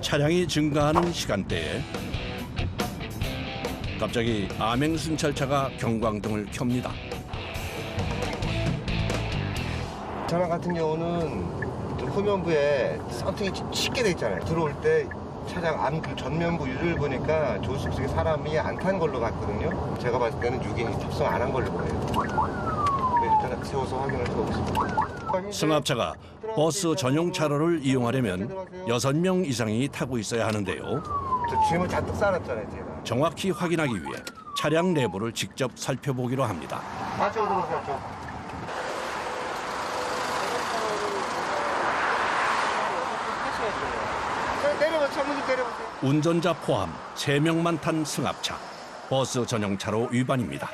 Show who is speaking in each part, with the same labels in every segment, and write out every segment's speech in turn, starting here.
Speaker 1: 차량이 증가하는 시간대에 갑자기 암행순찰차가 경광등을 켭니다.
Speaker 2: 차량 같은 경우는 좀 후면부에 썬팅이 쉽게 돼 있잖아요. 들어올 때 차량 암 전면부 유리를 보니까 조수석 속에 사람이 안 탄 걸로 봤거든요. 제가 봤을 때는 6인이 탑승 안 한 걸로 보여요. 그래서 일단 세워서 확인을 해보겠습니다.
Speaker 1: 승합차가 버스 전용 차로를 이용하려면 6명 이상이 타고 있어야 하는데요.
Speaker 2: 저 짐을 잔뜩 싸놨잖아요, 제가.
Speaker 1: 정확히 확인하기 위해 차량 내부를 직접 살펴보기로 합니다.
Speaker 2: 저쪽으로 들어오세요, 저. 내려보세요, 창문 좀 내려보세요.
Speaker 1: 운전자 포함 3명만 탄 승합차. 버스 전용차로 위반입니다.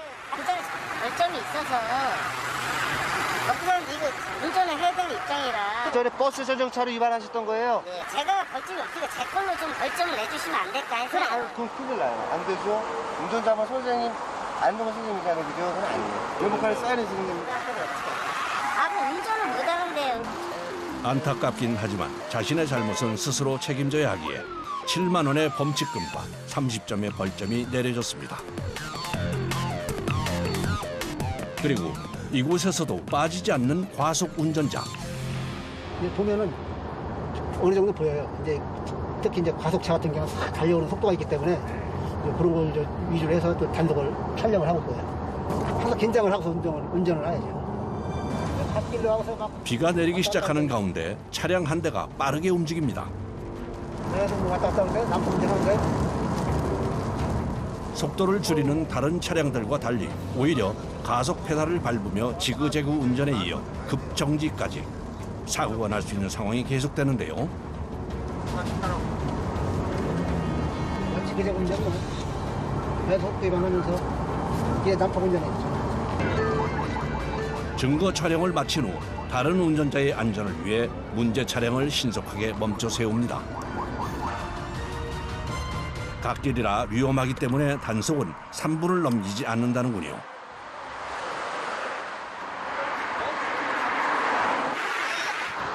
Speaker 3: 결점이 있어서 어떤 이거 운전을 해야 될 입장이라.
Speaker 2: 전에 버스 전용차로 위반하셨던 거예요?
Speaker 3: 네, 제가 벌점이 없으니까 제 걸로 좀 벌점을 내주시면 안 될까 해서.
Speaker 2: 그럼 큰일 나요. 안 되죠? 운전자만 선생님, 안동원 선생님이잖아요. 그죠? 그건 아니에요. 외모칼에 사인해 주는 겁니다.
Speaker 3: 바로 운전을 못하는데요.
Speaker 1: 안타깝긴 하지만 자신의 잘못은 스스로 책임져야 하기에 7만 원의 범칙금과 30점의 벌점이 내려졌습니다. 그리고 이곳에서도 빠지지 않는 과속 운전자.
Speaker 4: 보면은 어느 정도 보여요. 이제 특히 이제 과속차 같은 경우는 싹 달려오는 속도가 있기 때문에 그런 걸 이제 위주로 해서 또 단독을 촬영을 하고 있고요. 항상 긴장을 하고서 운전을 해야죠. 갓길로 하고서 막
Speaker 1: 비가 내리기 시작하는 가운데 차량 한 대가 빠르게 움직입니다.
Speaker 4: 그래서 왔다 갔다 하는데 남편 운전하는데
Speaker 1: 속도를 줄이는 다른 차량들과 달리 오히려 가속 페달을 밟으며 지그재그 운전에 이어 급정지까지 사고가 날 수 있는 상황이 계속되는데요.
Speaker 4: 지그재그 운전을 그래서 속도 위반하면서 이게 남편 운전했죠.
Speaker 1: 증거 촬영을 마친 후 다른 운전자의 안전을 위해 문제 차량을 신속하게 멈춰 세웁니다. 갓길이라 위험하기 때문에 단속은 3분을 넘기지 않는다는군요.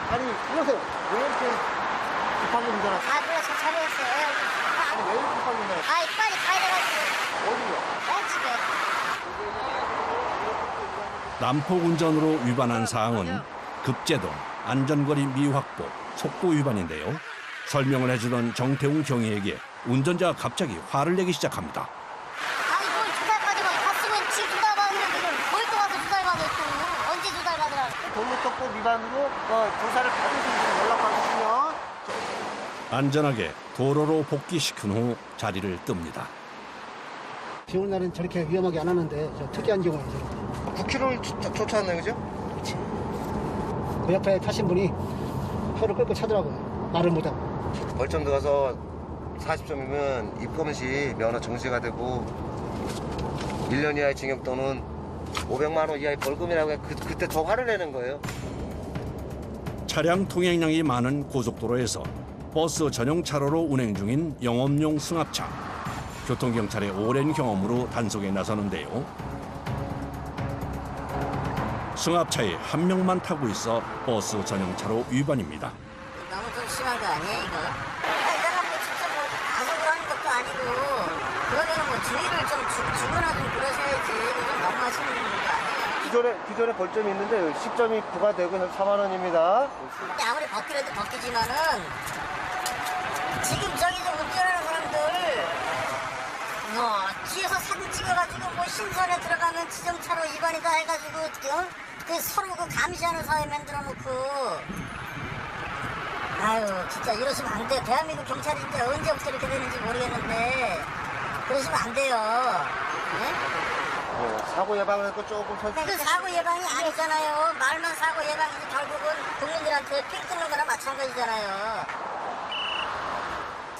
Speaker 2: 아니, 그러세요. 왜 이렇게 급하게 운전하세요?
Speaker 3: 아, 그래, 저 차례였어요.
Speaker 2: 아니, 왜 이렇게 급하게 운전하세요?
Speaker 3: 아, 빨리 가야 돼가지고.
Speaker 2: 어디요?
Speaker 3: 집에.
Speaker 1: 난폭 운전으로 위반한 사항은 급제동, 안전거리 미확보, 속도 위반인데요. 설명을 해주던 정태웅 경위에게 운전자가 갑자기 화를 내기 시작합니다.
Speaker 3: 아니, 뭘 2달까지 갔으면 지금 2달 받는데 뭘 또 와서 2달 받을 또. 언제 2달 받으라.
Speaker 2: 도로특보 위반으로 조사를 받으신 분 연락받으시면
Speaker 1: 안전하게 도로로 복귀시킨 후 자리를 뜹니다.
Speaker 4: 비 오는 날은 저렇게 위험하게 안 하는데 저 특이한 경우에죠.
Speaker 2: 9km를 쫓아왔나요, 그죠?
Speaker 4: 그렇지. 그 옆에 타신 분이 혀를 끌고 차더라고요. 말을 못하고.
Speaker 2: 벌점 들어가서 40점이면 입금 시 면허 정지가 되고 1년 이하의 징역 또는 500만 원 이하의 벌금이라고 해. 그때 더 화를 내는 거예요.
Speaker 1: 차량 통행량이 많은 고속도로에서 버스 전용 차로로 운행 중인 영업용 승합차. 교통경찰의 오랜 경험으로 단속에 나서는데요. 승합차에 한 명만 타고 있어 버스 전용차로 위반입니다.
Speaker 3: 너무 좀 심한 거 아니에요, 이거? 이 사람도 진짜 뭐 가속을 하는 것도 아니고 그러면 뭐 주의를 좀 주거나 좀 그러셔야지. 이거 좀 너무하시는 거 아니에요?
Speaker 2: 기존에 벌점이 있는데 10점이 부과되고 4만 원입니다.
Speaker 3: 아무리 벗기라도 벗기지만은 지금 저기서 운전하는 사람들 뒤에서 사진 찍어가지고 뭐 신선에 들어가면 지정차로 위반이다 해가지고 그 서로 그 감시하는 사회 만들어 놓고 아유 진짜 이러시면 안 돼요. 대한민국 경찰이 진짜 언제부터 이렇게 되는지 모르겠는데 그러시면 안 돼요. 네?
Speaker 2: 사고 예방을 했고 조금
Speaker 3: 그 사고 예방이 아니잖아요. 말만 사고 예방이지 결국은 국민들한테 피 끊는 거나 마찬가지잖아요.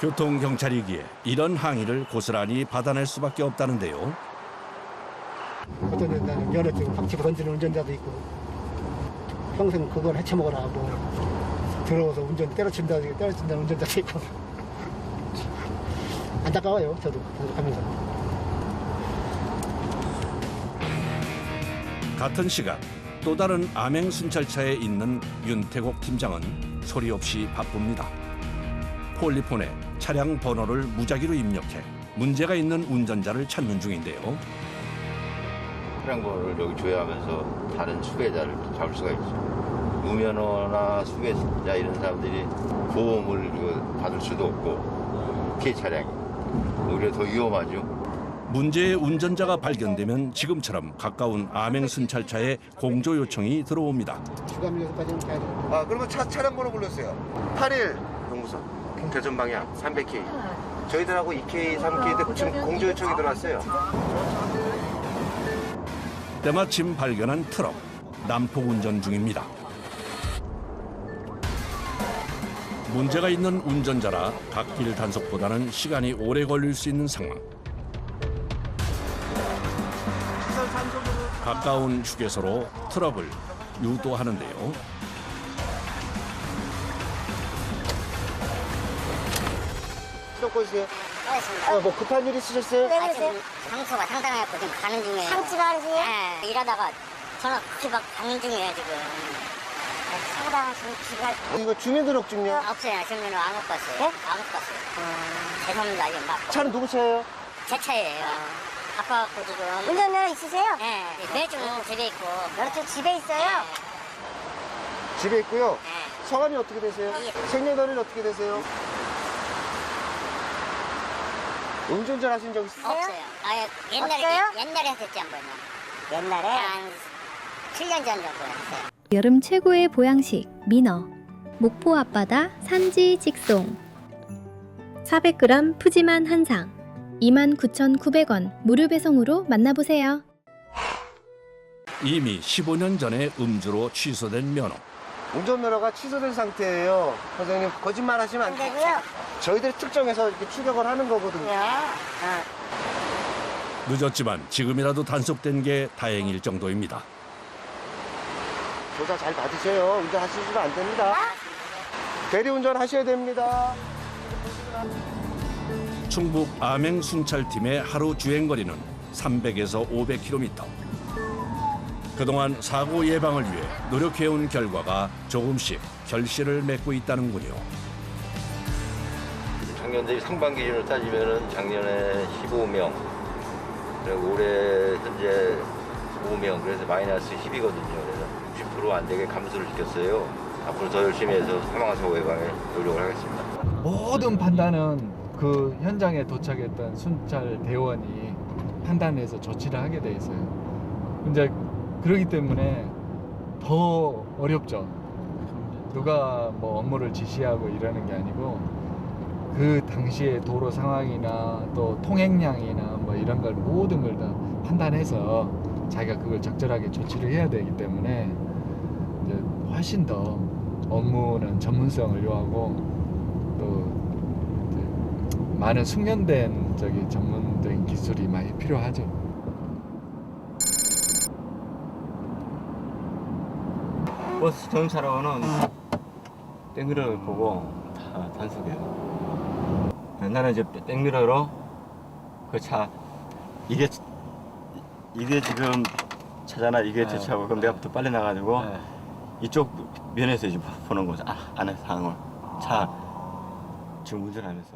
Speaker 1: 교통경찰이기에 이런 항의를 고스란히 받아낼 수밖에 없다는데요.
Speaker 4: 어떤 데는 면허증 확 집어 던지는 운전자도 있고 평생 그걸 헤쳐먹어라 뭐 들어와서 운전 때려친다는 운전자도 있고 안타까워요. 저도 하면서.
Speaker 1: 같은 시각 또 다른 암행순찰차에 있는 윤태곡 팀장은 소리 없이 바쁩니다. 폴리폰에 차량 번호를 무작위로 입력해 문제가 있는 운전자를 찾는 중인데요.
Speaker 5: 차량 번호를 여기 조회하면서 다른 수배자를 잡을 수가 있죠. 무면허나 수배자 이런 사람들이 보험을 받을 수도 없고 피해 차량이 오히려 더 위험하죠.
Speaker 1: 문제의 운전자가 발견되면 지금처럼 가까운 암행 순찰차에 공조 요청이 들어옵니다.
Speaker 4: 주간밀려서까지는 가야 돼요.
Speaker 2: 아, 그러면 차량 번호 불렀어요. 81 동부선 대전 방향 300K. 저희들하고 2K, 3K인데 지금 공조 요청이 들어왔어요.
Speaker 1: 때마침 발견한 트럭, 난폭 운전 중입니다. 문제가 있는 운전자라 갓길 단속보다는 시간이 오래 걸릴 수 있는 상황. 가까운 휴게소로 트럭을 유도하는데요.
Speaker 2: 수도 꺼주세요.
Speaker 3: 알겠습니다.
Speaker 2: 뭐 급한 일 있으셨어요?
Speaker 3: 아, 지금 상처가 상당해갖고 지금 가는 중이에요. 상치가 하세요? 네. 일하다가 전화 급히 막 가는 중이에요, 지금. 상당하신 기가
Speaker 2: 이거 주민등록증요?
Speaker 3: 없어요. 지금은 안 갖고 왔어요. 안 갖고 왔어요. 죄송합니다. 이제 막.
Speaker 2: 차는 누구 차예요?
Speaker 3: 제 차예요. 바빠갖고 지금. 운전면허 있으세요? 네. 면허증 집에 있고. 면허증 집에 있어요?
Speaker 2: 집에 있고요.
Speaker 3: 네.
Speaker 2: 성함이 어떻게 되세요?
Speaker 3: 예.
Speaker 2: 생년월일은 어떻게 되세요? 운전자 하신 적 있으세요?
Speaker 3: 없어요. 아, 옛날에 했었지, 한 번은. 옛날에? 한 7년 전 정도 했어요.
Speaker 6: 여름 최고의 보양식 민어. 목포 앞바다 산지 직송. 400g 푸짐한 한상. 29,900원 무료 배송으로 만나보세요.
Speaker 1: 이미 15년 전에 음주로 취소된 면허.
Speaker 2: 운전면허가 취소된 상태예요. 선생님 거짓말 하시면 안 돼요.
Speaker 3: 되고요.
Speaker 2: 저희들이 특정해서 이렇게 추격을 하는 거거든요.
Speaker 1: 늦었지만 지금이라도 단속된 게 다행일 정도입니다.
Speaker 2: 조사 잘 받으세요. 운전하시면 안 됩니다. 대리운전 하셔야 됩니다.
Speaker 1: 충북 암행 순찰팀의 하루 주행거리는 300에서 500km. 그동안 사고 예방을 위해 노력해온 결과가 조금씩 결실을 맺고 있다는군요.
Speaker 5: 작년 대비 상반기 기준으로 따지면은 작년에 15명, 그리고 올해 현재 5명, 그래서 마이너스 10이거든요. 그래서 60%안 되게 감소를 시켰어요. 앞으로 더 열심히 해서 사망 사고 예방에 노력을 하겠습니다.
Speaker 7: 모든 판단은 그 현장에 도착했던 순찰 대원이 판단해서 조치를 하게 돼 있어요. 이제 그렇기 때문에 더 어렵죠. 누가 뭐 업무를 지시하고 이러는 게 아니고 그 당시의 도로 상황이나 또 통행량이나 뭐 이런 걸 모든 걸 다 판단해서 자기가 그걸 적절하게 조치를 해야 되기 때문에 이제 훨씬 더 업무는 전문성을 요하고 또 이제 많은 숙련된 전문적인 기술이 많이 필요하죠.
Speaker 8: 버스 정차로는 백미러를 보고 다 단속해요. 나는 이제 백미러로 그 차 이게 지금 차잖아. 이게 제 차고 그럼 내가 더 빨리 나가지고 이쪽 면에서 이제 보는 거죠. 안에 상황을 차 지금 운전하면서.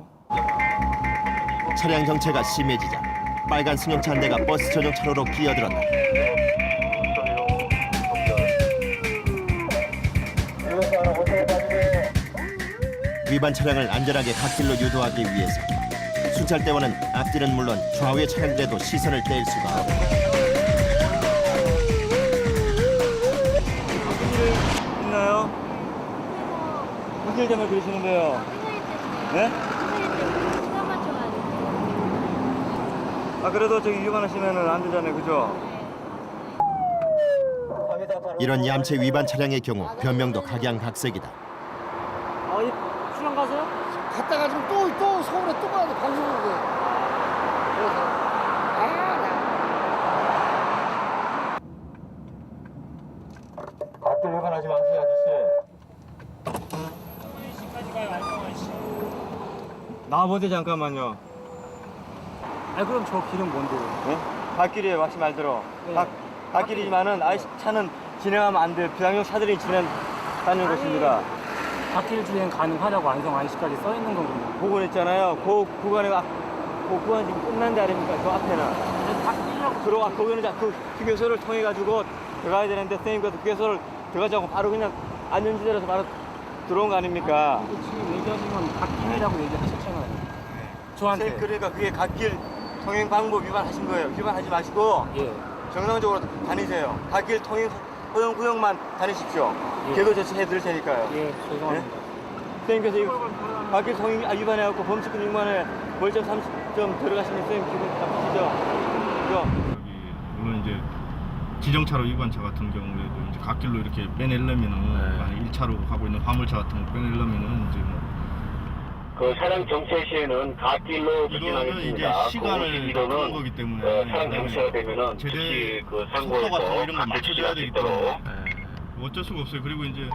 Speaker 9: 차량 정체가 심해지자 빨간 승용차 한 대가 버스 전용 차로로 끼어들었다. 위반 차량을 안전하게 갓길로 유도하기 위해서 순찰대원은 앞뒤는 물론 좌우의 차량들에도 시선을 뗄 수가 없다.
Speaker 8: 있나요? 무슨 일 때문에 그러시는데요? 네? 그래도 저기 위반하시면은 안 되잖아요, 그죠?
Speaker 9: 이런 얌체 위반 차량의 경우 변명도 각양각색이다.
Speaker 8: 수강 가세요?
Speaker 4: 갔다가 지금 또 서울에 또 가야 돼. 방송국에. 그래서.
Speaker 8: 앞에 위반하지 마세요, 아저씨. 나와보세요, 잠깐만요. 그럼 저 길은 뭔데요? 네? 갓길이에요, 혹시 말대로. 갓길이지만은 차는 진행하면 안 돼요. 비상용 차들이 진행하는 것입니다. 갓길 주행 가능하다고 안성 IC까지 써 있는 거군요.
Speaker 10: 부분 있잖아요. 그 구간에 그 구간 지금 끝난 데 아닙니까? 그 앞에는.
Speaker 8: 갓길이라고
Speaker 10: 들어와 거기는 그 휴게소를 통해 가지고 들어가야 되는데 선생님 그 휴게소를 들어가지 않고 바로 그냥 안전지대로서 바로 들어온 거 아닙니까?
Speaker 8: 근데 지금 얘기하시면 갓길이라고 얘기하셨잖아요. 저한테.
Speaker 10: 선생님 그러니까 그게 갓길 통행 방법 위반하신 거예요. 위반하지 마시고
Speaker 8: 예.
Speaker 10: 정상적으로 다니세요. 갓길 통행 구역만 다니십시오.
Speaker 8: 예.
Speaker 10: 개도 조치해 드릴 테니까요.
Speaker 8: 예, 죄송합니다.
Speaker 10: 선생님께서 이 갓길 통행 위반해갖고 범칙금 6만원에 벌점 30점 들어가시면 선생님 기분 나쁘시죠? 그죠?
Speaker 11: 여기 물론 이제 지정차로 위반차 같은 경우에도 이제 갓길로 이렇게 빼내려면은 만약 1차로 가고 있는 화물차 같은 거 빼내려면은 이제 뭐
Speaker 12: 그 차량 정체 시에는 갓길로
Speaker 11: 이거는
Speaker 12: 부진하겠습니다.
Speaker 11: 이제 시간을 끄는 거기 때문에
Speaker 12: 차량 정체가 되면은
Speaker 11: 제대
Speaker 12: 즉시 그
Speaker 11: 속도 같은 거 이런 거
Speaker 12: 상고에서
Speaker 11: 맞춰줘야 되기 때문에 어쩔 수가 없어요. 그리고 이제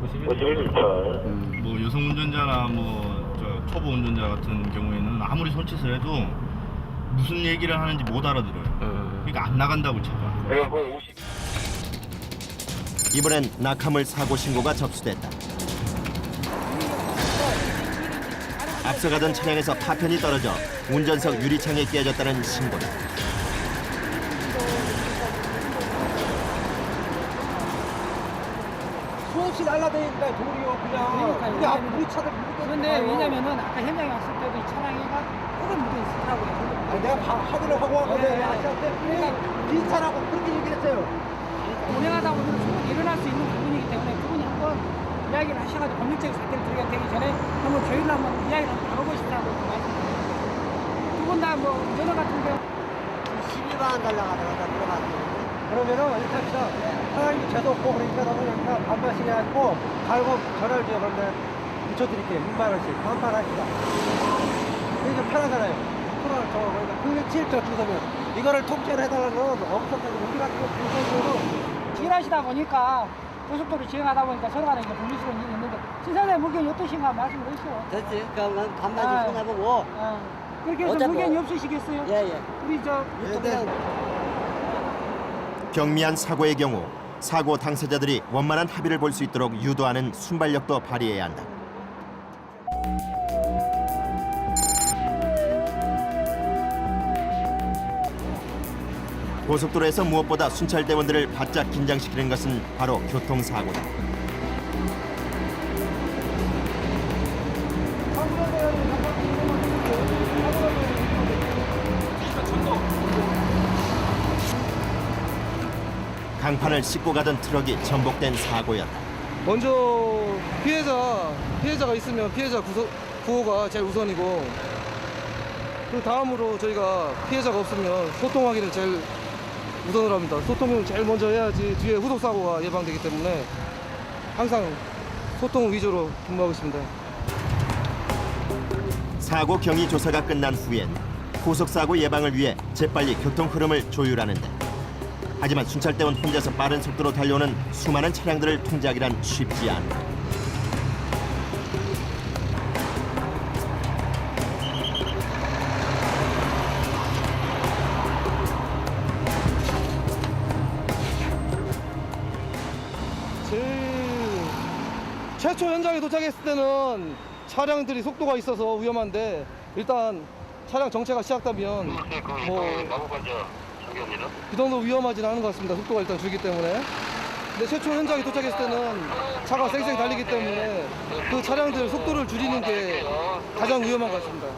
Speaker 12: 51m.
Speaker 11: 뭐 여성 운전자나 뭐 저 초보 운전자 같은 경우에는 아무리 손짓을 해도 무슨 얘기를 하는지 못 알아들어요. 그러니까 안 나간다고 차가.
Speaker 12: 그리고
Speaker 9: 이번엔 낙하물 사고 신고가 접수됐다. 앞서가던 차량에서 파편이 떨어져 운전석 유리창에 깨졌다는 신고다.
Speaker 4: 수없이 날라다니니까 돌이요 그냥. 그러니까 우리 차들
Speaker 13: 그런데 왜냐면은 아까 현장에 왔을 때도 이 차량이가 흙을 묻어 있더라고요.
Speaker 4: 아니, 내가 확인을 하고 왔거든. 아저씨한테 그러니까 비슷하라고 그렇게 얘기를 했어요.
Speaker 13: 운행하다 보면 충분히 일어날 수 있는 부분이기 때문에 그분이 한번 이야기를 하셔가지고 법률적인 사태를 들어가야 되기 전에 한번 저희를 한번 이야기를 한번 나눠보고 싶다고 말씀드립니다. 두 분 다 뭐 면허 같은 경우
Speaker 4: 12만 달라가다가 들어갔어요. 그러면은 이렇게 합시다. 사장님이 재수 없고 그러니까 너무 그냥 반반씩 해갖고 갈고 전화를 줘요. 그러면 붙여드릴게요. 6만 원씩 반반합시다. 그게 좀 편하잖아요. 코로나 저 그러니까 그게 제일 저 주소면 이거를 통째로 해달라는 건 없었거든요. 우리 같은 거 주소로
Speaker 13: 일하시다 보니까 고속도로 주행하다 보니까 서로 간에 이제 분리수는 일이 있는데 시사대 물건이 어떠신가 말씀을 해주세요.
Speaker 4: 됐지. 그럼 반반씩
Speaker 13: 아.
Speaker 4: 손해보고.
Speaker 13: 그렇게 해서
Speaker 4: 어차피
Speaker 13: 물건이 없으시겠어요?
Speaker 4: 예예.
Speaker 13: 우리 저
Speaker 9: 경미한 사고의 경우 사고 당사자들이 원만한 합의를 볼 수 있도록 유도하는 순발력도 발휘해야 한다. 고속도로에서 무엇보다 순찰대원들을 바짝 긴장시키는 것은 바로 교통사고다. 강판을 싣고 가던 트럭이 전복된 사고였다.
Speaker 14: 먼저 피해자가 있으면 피해자 구호가 제일 우선이고 그 다음으로 저희가 피해자가 없으면 소통하기를 제일 우선으로 합니다. 소통을 제일 먼저 해야지 뒤에 후속 사고가 예방되기 때문에 항상 소통 위주로 근무하고 있습니다.
Speaker 9: 사고 경위 조사가 끝난 후엔 고속사고 예방을 위해 재빨리 교통 흐름을 조율하는데 하지만 순찰대원 혼자서 빠른 속도로 달려오는 수많은 차량들을 통제하기란 쉽지 않다.
Speaker 14: 최초 현장에 도착했을 때는 차량들이 속도가 있어서 위험한데 일단 차량 정체가 시작되면 뭐 이 정도 위험하진 않은 것 같습니다. 속도가 일단 줄기 때문에. 근데 최초 현장에 도착했을 때는 차가 쌩쌩 달리기 때문에 그 차량들 속도를 줄이는 게 가장 위험한 것 같습니다.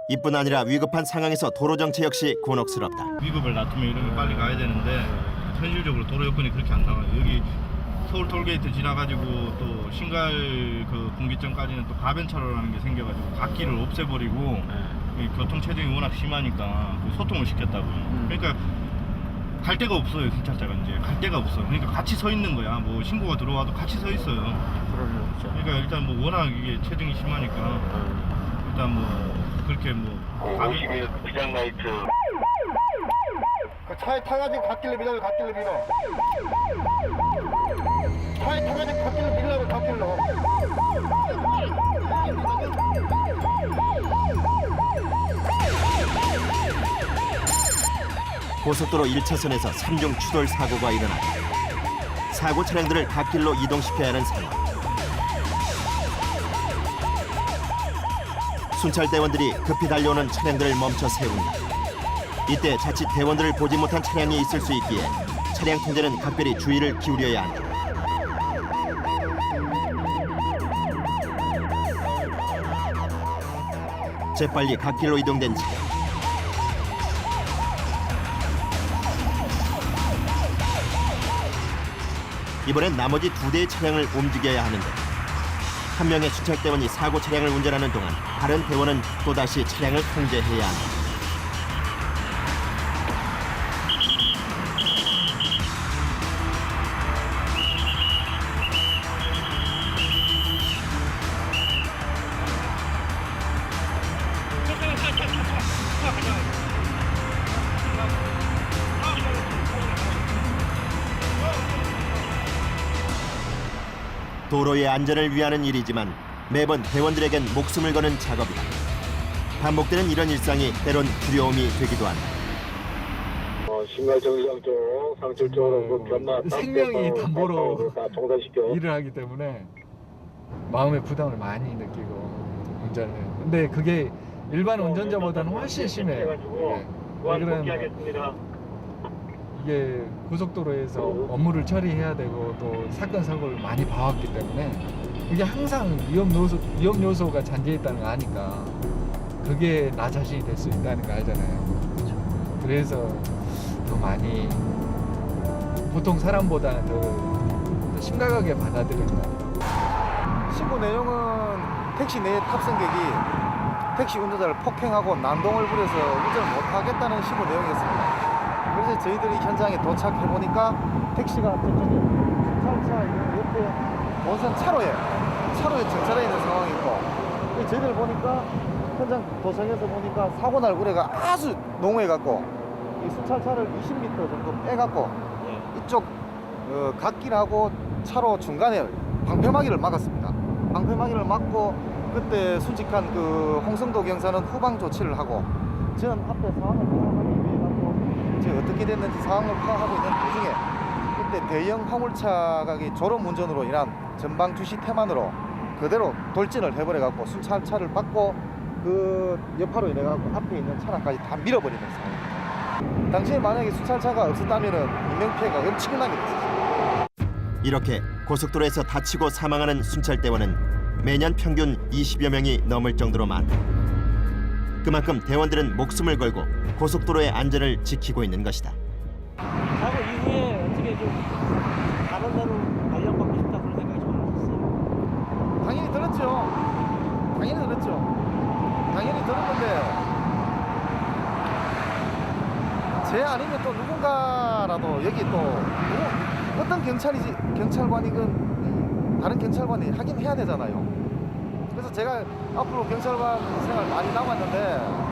Speaker 9: 이뿐 아니라 위급한 상황에서 도로 정체 역시 곤혹스럽다.
Speaker 11: 위급을 놔두면 이런 게 빨리 가야 되는데 현실적으로 도로 여건이 그렇게 안 나와요. 여기 서울 톨게이트 지나가지고 또 신갈 그 분기점까지는 또 가변차로라는 게 생겨가지고 갓길을 없애버리고 이 교통 체증이 워낙 심하니까 소통을 시켰다고요. 그러니까 갈 데가 없어요. 순찰차가 이제 갈 데가 없어. 그러니까 같이 서 있는 거야. 뭐 신고가 들어와도 같이 서 있어요. 그러니까 일단 뭐 워낙 이게 체증이 심하니까 일단 뭐 그렇게 뭐
Speaker 12: 비상 라이트.
Speaker 2: 차에 타가지고 갓길로 밀어요. 갓길로 밀어. 차에 타가지고 갓길로 밀라고 갓길로.
Speaker 9: 고속도로 1차선에서 3중 추돌 사고가 일어났다. 사고 차량들을 갓길로 이동시켜야 하는 상황. 순찰 대원들이 급히 달려오는 차량들을 멈춰 세운다. 이때 자칫 대원들을 보지 못한 차량이 있을 수 있기에 차량 통제는 각별히 주의를 기울여야 한다. 재빨리 갓길로 이동된 차량. 이번엔 나머지 2대의 차량을 움직여야 하는데 한 명의 순찰 대원이 사고 차량을 운전하는 동안 다른 대원은 또다시 차량을 통제해야 한다. 도로의 안전을 위하는 일이지만 매번 대원들에겐 목숨을 거는 작업이다. 반복되는 이런 일상이 때론 두려움이 되기도 한다.
Speaker 12: 신갈 정류장 쪽 상출 쪽으로 그 변마
Speaker 7: 생명이 담보로
Speaker 12: 다 통과시켜.
Speaker 7: 일을 하기 때문에 마음의 부담을 많이 느끼고 운전을 해요. 근데 그게 일반 운전자보다는 훨씬 심해요. 네. 왜 그러냐면 이게 고속도로에서 업무를 처리해야 되고 또 사건 사고를 많이 봐왔기 때문에 이게 항상 위험 요소가 잔재해 있다는 거 아니까 그게 나 자신이 될 수 있다는 거 알잖아요. 그래서 더 많이 보통 사람보다는 더 심각하게 받아들인다.
Speaker 15: 신고 내용은 택시 내 탑승객이 택시 운전자를 폭행하고 난동을 부려서 운전을 못하겠다는 신고 내용이었습니다. 그래서 저희들이 현장에 도착해 보니까 택시가 저쪽에 순찰차 옆에 원선 차로에 정차되어 있는 상황이고, 저희들 보니까 현장 도착해서 보니까 사고 날 우려가 아주 농후해 갖고 이 순찰차를 20m 정도 빼 갖고 이쪽 갓길하고 차로 중간에 방패막이를 막았습니다. 방패막이를 막고 그때 수직한 그 홍성도 경사는 후방 조치를 하고, 저는 앞에 상황을 파악하기 위해 갖고 지금 어떻게 됐는지 상황을 파악하고 있는 도중에 그때 대형 화물차가 졸음 운전으로 인한 전방 주시 태만으로 그대로 돌진을 해버려 갖고 순찰차를 받고 그 여파로 인해 갖고 앞에 있는 차량까지 다 밀어버리는 상황입니다. 당시에 만약에 순찰차가 없었다면은 인명피해가 엄청나게 됐었습니다.
Speaker 9: 이렇게 고속도로에서 다치고 사망하는 순찰대원은 매년 평균 20여 명이 넘을 정도로 많다. 그만큼 대원들은 목숨을 걸고 고속도로의 안전을 지키고 있는 것이다.
Speaker 8: 사고 이후에 어떻게 좀 다른 데로 발령받고 싶다 그런 생각이 좀 안 드셨어요?
Speaker 15: 당연히 들었죠. 당연히 들었는데 제 아니면 또 누군가라도 여기 또 어떤 경찰관이건 다른 경찰관이 하긴 해야 되잖아요. 그래서 제가 앞으로 경찰관 생활 많이 남았는데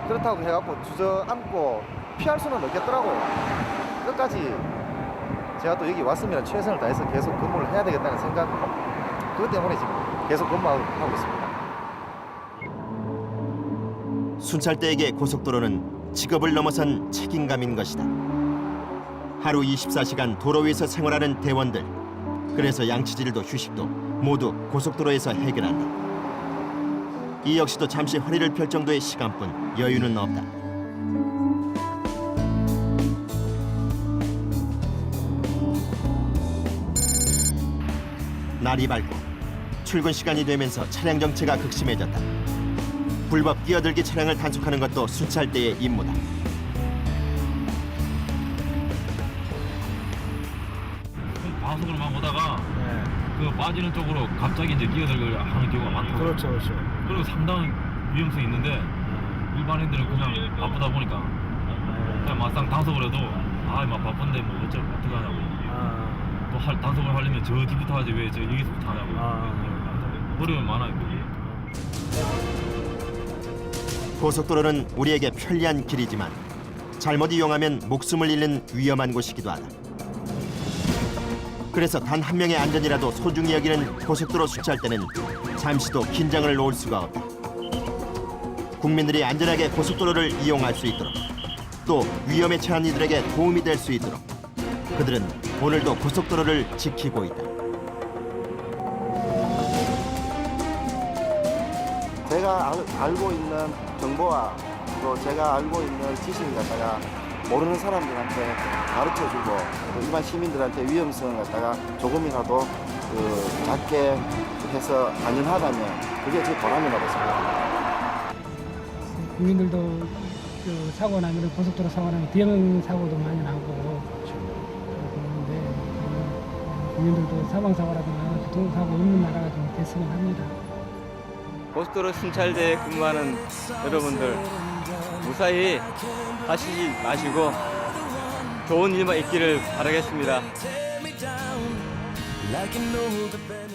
Speaker 15: 그렇다고 해갖고 주저앉고 피할 수는 없겠더라고요. 끝까지 제가 또 여기 왔으면 최선을 다해서 계속 근무를 해야 되겠다는 생각, 그것 때문에 지금 계속 근무하고 있습니다.
Speaker 9: 순찰대에게 고속도로는 직업을 넘어선 책임감인 것이다. 하루 24시간 도로 위에서 생활하는 대원들. 그래서 양치질도 휴식도 모두 고속도로에서 해결한다. 이 역시도 잠시 허리를 펼 정도의 시간뿐 여유는 없다. 날이 밝고 출근 시간이 되면서 차량 정체가 극심해졌다. 불법 끼어들기 차량을 단속하는 것도 순찰대의 임무다.
Speaker 16: 과속을 막 오다가 그 빠지는 쪽으로 갑자기 이제 끼어들기 하는 경우가 많다고.
Speaker 14: 그렇죠.
Speaker 16: 그리고 상당히 위험성이 있는데 일반인들은 그냥 바쁘다 보니까 그냥 막상 단속을 해도 막 바쁜데 뭐 어떻게 하냐고. 또 단속을 하려면 저 뒤부터 하지 왜 저 여기서부터 하냐고. 어려움이 많아요.
Speaker 9: 고속도로는 우리에게 편리한 길이지만 잘못 이용하면 목숨을 잃는 위험한 곳이기도 하다. 그래서 단 한 명의 안전이라도 소중히 여기는 고속도로 순찰대는 잠시도 긴장을 놓을 수가 없다. 국민들이 안전하게 고속도로를 이용할 수 있도록, 또 위험에 처한 이들에게 도움이 될 수 있도록 그들은 오늘도 고속도로를 지키고 있다.
Speaker 15: 제가 제가 알고 있는 정보와 또 제가 알고 있는 지식을 갖다가 모르는 사람들한테 가르쳐주고 또 일반 시민들한테 위험성을 갖다가 조금이라도 작게 해서 안전하다면 그게 제 보람이라고 생각합니다.
Speaker 13: 국민들도 그 사고 나면 고속도로 사고 나면 대형 사고도 많이 나고 그런데 국민들도 사망 사고라든가 교통사고 없는 나라가 좀 됐으면 합니다.
Speaker 10: 고속도로 순찰대에 근무하는 여러분들 무사히 하시지 마시고 좋은 일만 있기를 바라겠습니다.
Speaker 17: Like you know the band